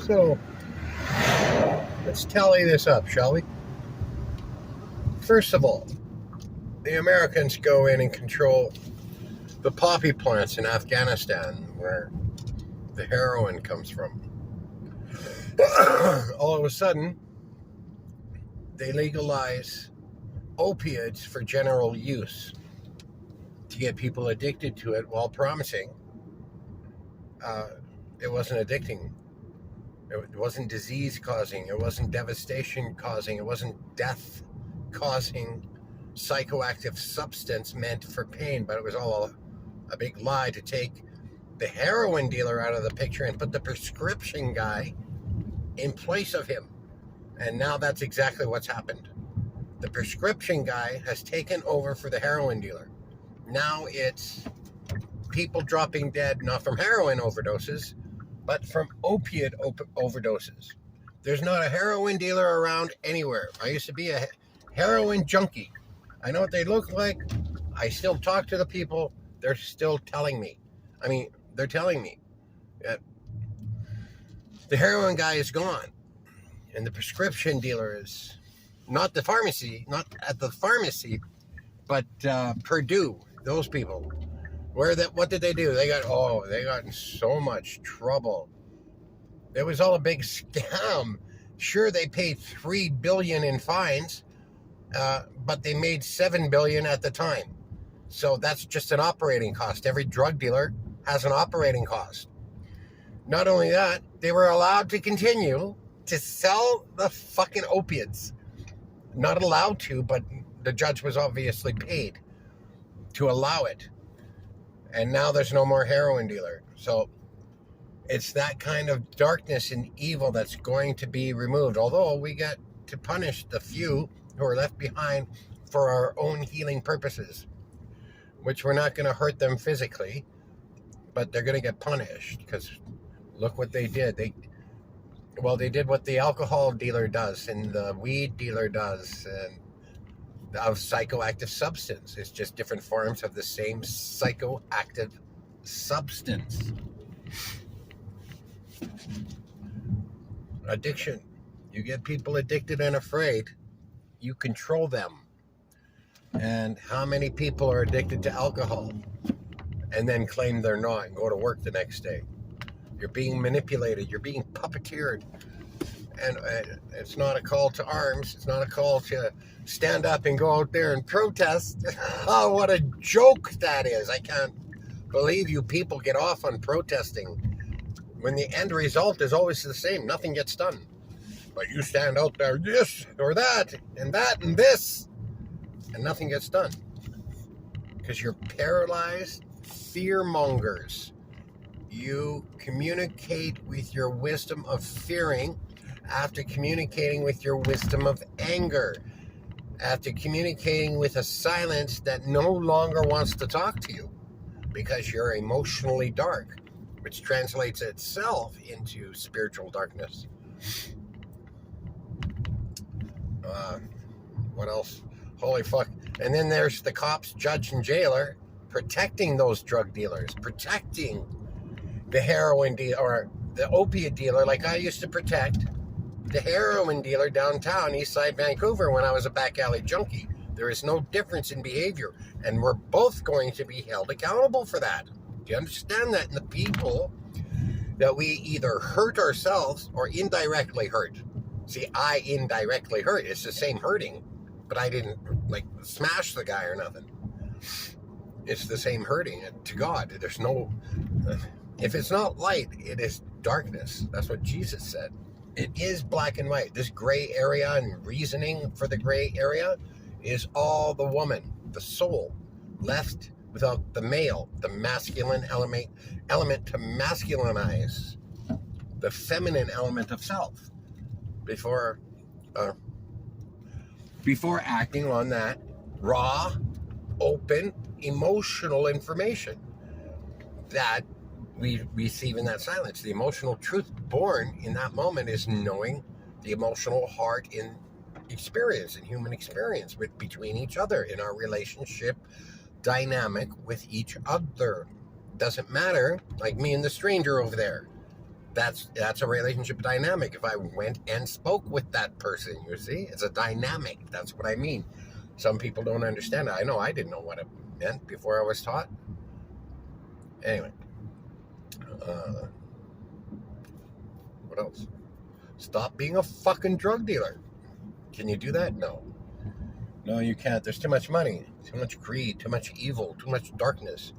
So, let's tally this up, shall we? First of all, the Americans go in and control the poppy plants in Afghanistan, where the heroin comes from. All of a sudden, they legalize opiates for general use to get people addicted to it while promising it wasn't addicting. It wasn't disease causing. It wasn't devastation causing. It wasn't death causing psychoactive substance meant for pain, but it was all a big lie to take the heroin dealer out of the picture and put the prescription guy in place of him. And now that's exactly what's happened. The prescription guy has taken over for the heroin dealer. Now it's people dropping dead, not from heroin overdoses, but from opiate overdoses. There's not a heroin dealer around anywhere. I used to be a heroin junkie. I know what they look like. I still talk to the people. They're still telling me. They're telling me that the heroin guy is gone. And the prescription dealer is not at the pharmacy, but Purdue, those people. What did they do? They got in so much trouble. It was all a big scam. Sure, they paid $3 billion in fines, but they made $7 billion at the time. So that's just an operating cost. Every drug dealer has an operating cost. Not only that, they were allowed to continue to sell the fucking opiates. Not allowed to, but the judge was obviously paid to allow it. And now there's no more heroin dealer. So it's that kind of darkness and evil that's going to be removed. Although we get to punish the few who are left behind for our own healing purposes, which we're not going to hurt them physically, but they're going to get punished because look what they did. They did what the alcohol dealer does and the weed dealer does and of psychoactive substance. It's just different forms of the same psychoactive substance. Addiction. You get people addicted and afraid, you control them. And how many people are addicted to alcohol and then claim they're not and go to work the next day? You're being manipulated. You're being puppeteered. And it's not a call to arms. It's not a call to stand up and go out there and protest. Oh, what a joke that is. I can't believe you people get off on protesting when the end result is always the same. Nothing gets done. But you stand out there, this or that and this, and nothing gets done. Because you're paralyzed fear mongers. You communicate with your wisdom of fearing after communicating with your wisdom of anger, after communicating with a silence that no longer wants to talk to you because you're emotionally dark, which translates itself into spiritual darkness. What else? Holy fuck. And then there's the cops, judge, and jailer protecting those drug dealers, protecting the heroin dealer or the opiate dealer like I used to protect the heroin dealer downtown Eastside Vancouver when I was a back alley junkie. There is no difference in behavior, and we're both going to be held accountable for that. Do you understand that? And the people that we either hurt ourselves or indirectly hurt. See, I indirectly hurt. It's the same hurting, but I didn't smash the guy or nothing. It's the same hurting to God. There's no, if it's not light, it is darkness. That's what Jesus said. It is black and white. This gray area and reasoning for the gray area is all the woman, the soul, left without the male, the masculine element to masculinize the feminine element of self before acting on that raw, open, emotional information that we receive in that silence. The emotional truth born in that moment is knowing the emotional heart in experience, in human experience between each other, in our relationship dynamic with each other. Doesn't matter, like me and the stranger over there. That's a relationship dynamic. If I went and spoke with that person, you see, it's a dynamic. That's what I mean. Some people don't understand it. I know I didn't know what it meant before I was taught. Anyway, what else? Stop being a fucking drug dealer. Can you do that? No. No, you can't. There's too much money, too much greed, too much evil, too much darkness.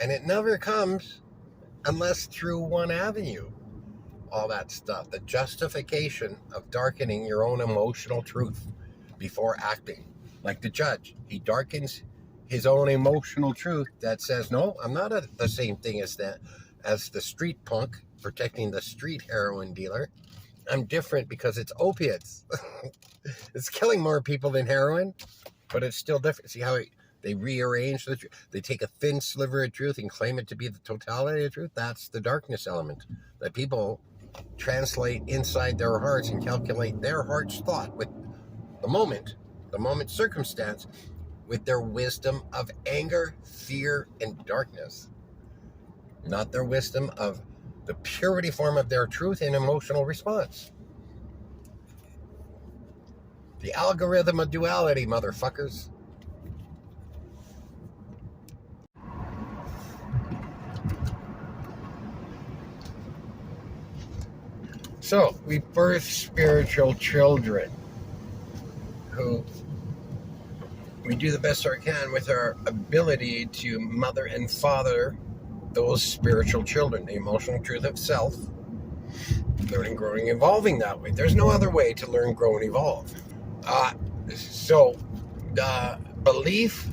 And it never comes unless through one avenue. All that stuff. The justification of darkening your own emotional truth before acting. Like the judge. He darkens his own emotional truth that says, no, I'm not the same thing as the street punk protecting the street heroin dealer. I'm different because it's opiates. It's killing more people than heroin, but it's still different. See how they rearrange the truth? They take a thin sliver of truth and claim it to be the totality of truth. That's the darkness element that people translate inside their hearts and calculate their heart's thought with the moment circumstance, with their wisdom of anger, fear, and darkness, not their wisdom of the purity form of their truth and emotional response. The algorithm of duality, motherfuckers. So, we birth spiritual children who we do the best we can with our ability to mother and father those spiritual children, the emotional truth of self, learning, growing, evolving that way. There's no other way to learn, grow, and evolve. So the belief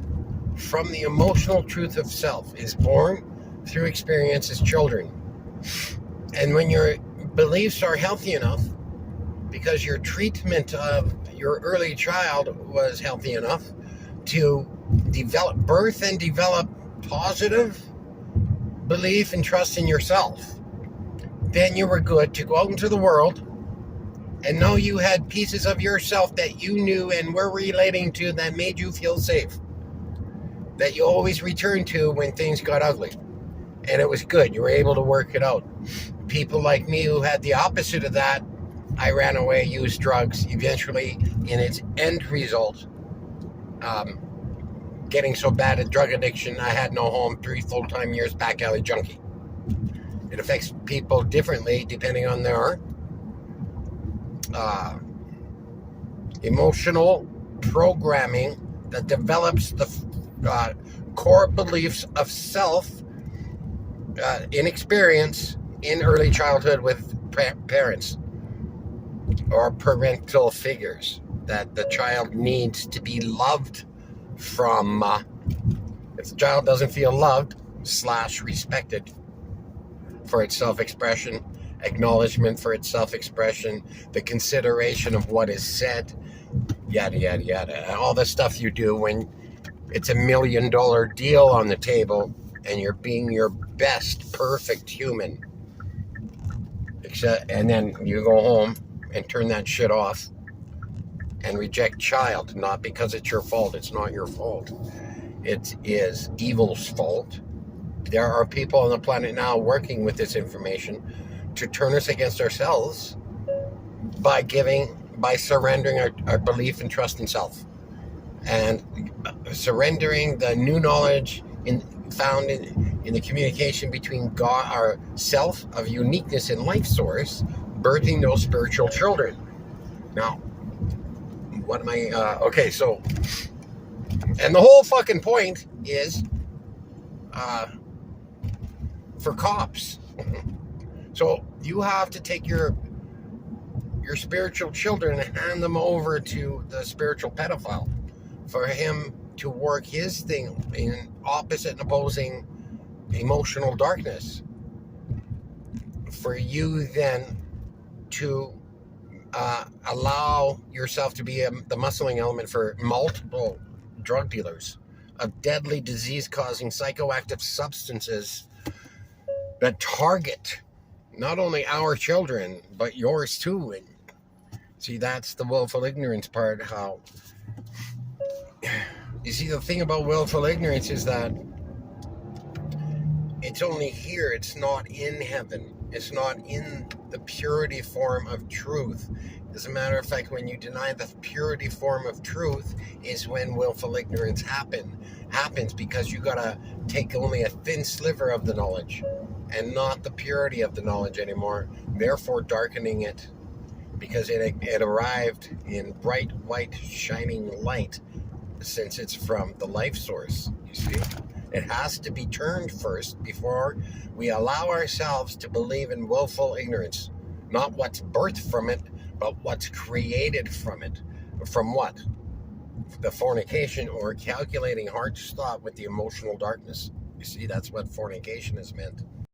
from the emotional truth of self is born through experience as children. And when your beliefs are healthy enough, because your treatment of your early child was healthy enough to birth and develop positive belief and trust in yourself, then you were good to go out into the world and know you had pieces of yourself that you knew and were relating to that made you feel safe, that you always returned to when things got ugly. And it was good. You were able to work it out. People like me who had the opposite of that, I ran away, used drugs, eventually in its end result, getting so bad at drug addiction, I had no home, 3 full-time years back alley junkie. It affects people differently depending on their emotional programming that develops the core beliefs of self in experience in early childhood with parents or parental figures that the child needs to be loved from. If the child doesn't feel loved / respected for its self-expression, acknowledgement for its self-expression, the consideration of what is said, yada, yada, yada. All the stuff you do when it's $1 million deal on the table and you're being your best, perfect human. And then you go home and turn that shit off and reject child, not because it's your fault. It's not your fault. It is evil's fault. There are people on the planet now working with this information to turn us against ourselves by surrendering our belief and trust in self, and surrendering the new knowledge found in the communication between God, our self of uniqueness and life source, birthing those spiritual children. Now, what am I? Okay, so, and the whole fucking point is for cops. So you have to take your spiritual children and hand them over to the spiritual pedophile for him to work his thing in opposite and opposing emotional darkness, for you then to allow yourself to be the muscling element for multiple drug dealers of deadly disease-causing psychoactive substances that target not only our children, but yours too. And see, that's the willful ignorance part. How, you see, the thing about willful ignorance is that it It's only here. It's not in heaven. It's not in the purity form of truth. As a matter of fact, when you deny the purity form of truth is when willful ignorance happens, because you gotta take only a thin sliver of the knowledge and not the purity of the knowledge anymore, therefore darkening it, because it arrived in bright white shining light, since it's from the life source. You see, it has to be turned first before we allow ourselves to believe in willful ignorance, not what's birthed from it, but what's created from it. From what? The fornication or calculating heart's thought with the emotional darkness. You see, that's what fornication is meant.